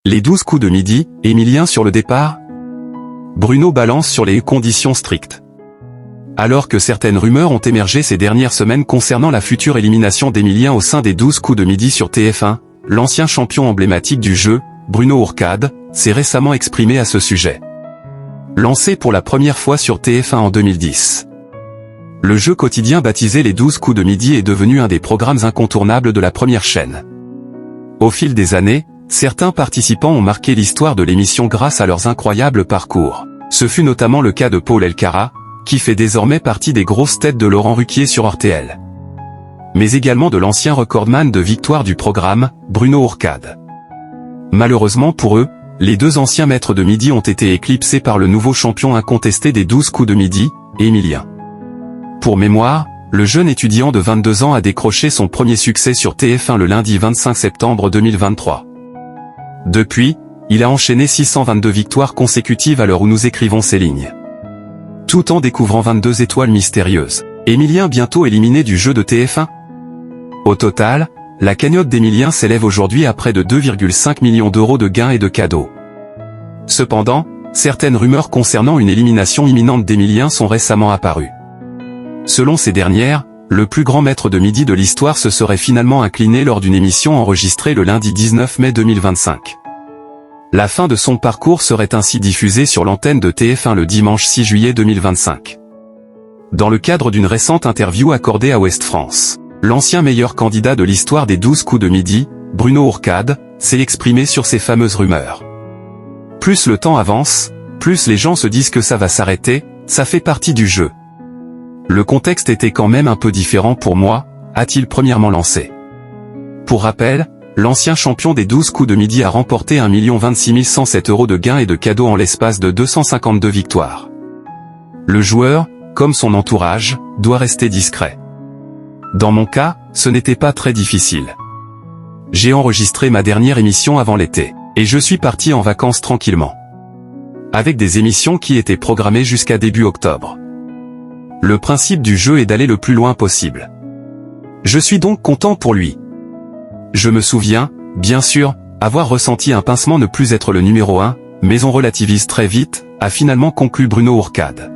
Les 12 coups de midi, Émilien sur le départ? Bruno balance sur les conditions strictes. Alors que certaines rumeurs ont émergé ces dernières semaines concernant la future élimination d'Émilien au sein des 12 coups de midi sur TF1, l'ancien champion emblématique du jeu, Bruno Ourcade, s'est récemment exprimé à ce sujet. Lancé pour la première fois sur TF1 en 2010. Le jeu quotidien baptisé les 12 coups de midi est devenu un des programmes incontournables de la première chaîne. Au fil des années, certains participants ont marqué l'histoire de l'émission grâce à leurs incroyables parcours. Ce fut notamment le cas de Paul Elkarat, qui fait désormais partie des grosses têtes de Laurent Ruquier sur RTL. Mais également de l'ancien recordman de victoire du programme, Bruno Ourcade. Malheureusement pour eux, les deux anciens maîtres de midi ont été éclipsés par le nouveau champion incontesté des 12 coups de midi, Émilien. Pour mémoire, le jeune étudiant de 22 ans a décroché son premier succès sur TF1 le lundi 25 septembre 2023. Depuis, il a enchaîné 622 victoires consécutives à l'heure où nous écrivons ces lignes. Tout en découvrant 22 étoiles mystérieuses. Émilien bientôt éliminé du jeu de TF1? Au total, la cagnotte d'Émilien s'élève aujourd'hui à près de 2,5 millions d'euros de gains et de cadeaux. Cependant, certaines rumeurs concernant une élimination imminente d'Émilien sont récemment apparues. Selon ces dernières, le plus grand maître de midi de l'histoire se serait finalement incliné lors d'une émission enregistrée le lundi 19 mai 2025. La fin de son parcours serait ainsi diffusée sur l'antenne de TF1 le dimanche 6 juillet 2025. Dans le cadre d'une récente interview accordée à Ouest France, l'ancien meilleur candidat de l'histoire des 12 coups de midi, Bruno Ourcade, s'est exprimé sur ces fameuses rumeurs. Plus le temps avance, plus les gens se disent que ça va s'arrêter, ça fait partie du jeu. Le contexte était quand même un peu différent pour moi, a-t-il premièrement lancé. Pour rappel, l'ancien champion des 12 coups de midi a remporté 1 26 107 € de gains et de cadeaux en l'espace de 252 victoires. Le joueur, comme son entourage, doit rester discret. Dans mon cas, ce n'était pas très difficile. J'ai enregistré ma dernière émission avant l'été, et je suis parti en vacances tranquillement. Avec des émissions qui étaient programmées jusqu'à début octobre. Le principe du jeu est d'aller le plus loin possible. Je suis donc content pour lui. Je me souviens, bien sûr, avoir ressenti un pincement ne plus être le numéro 1, mais on relativise très vite, a finalement conclu Bruno Ourcade.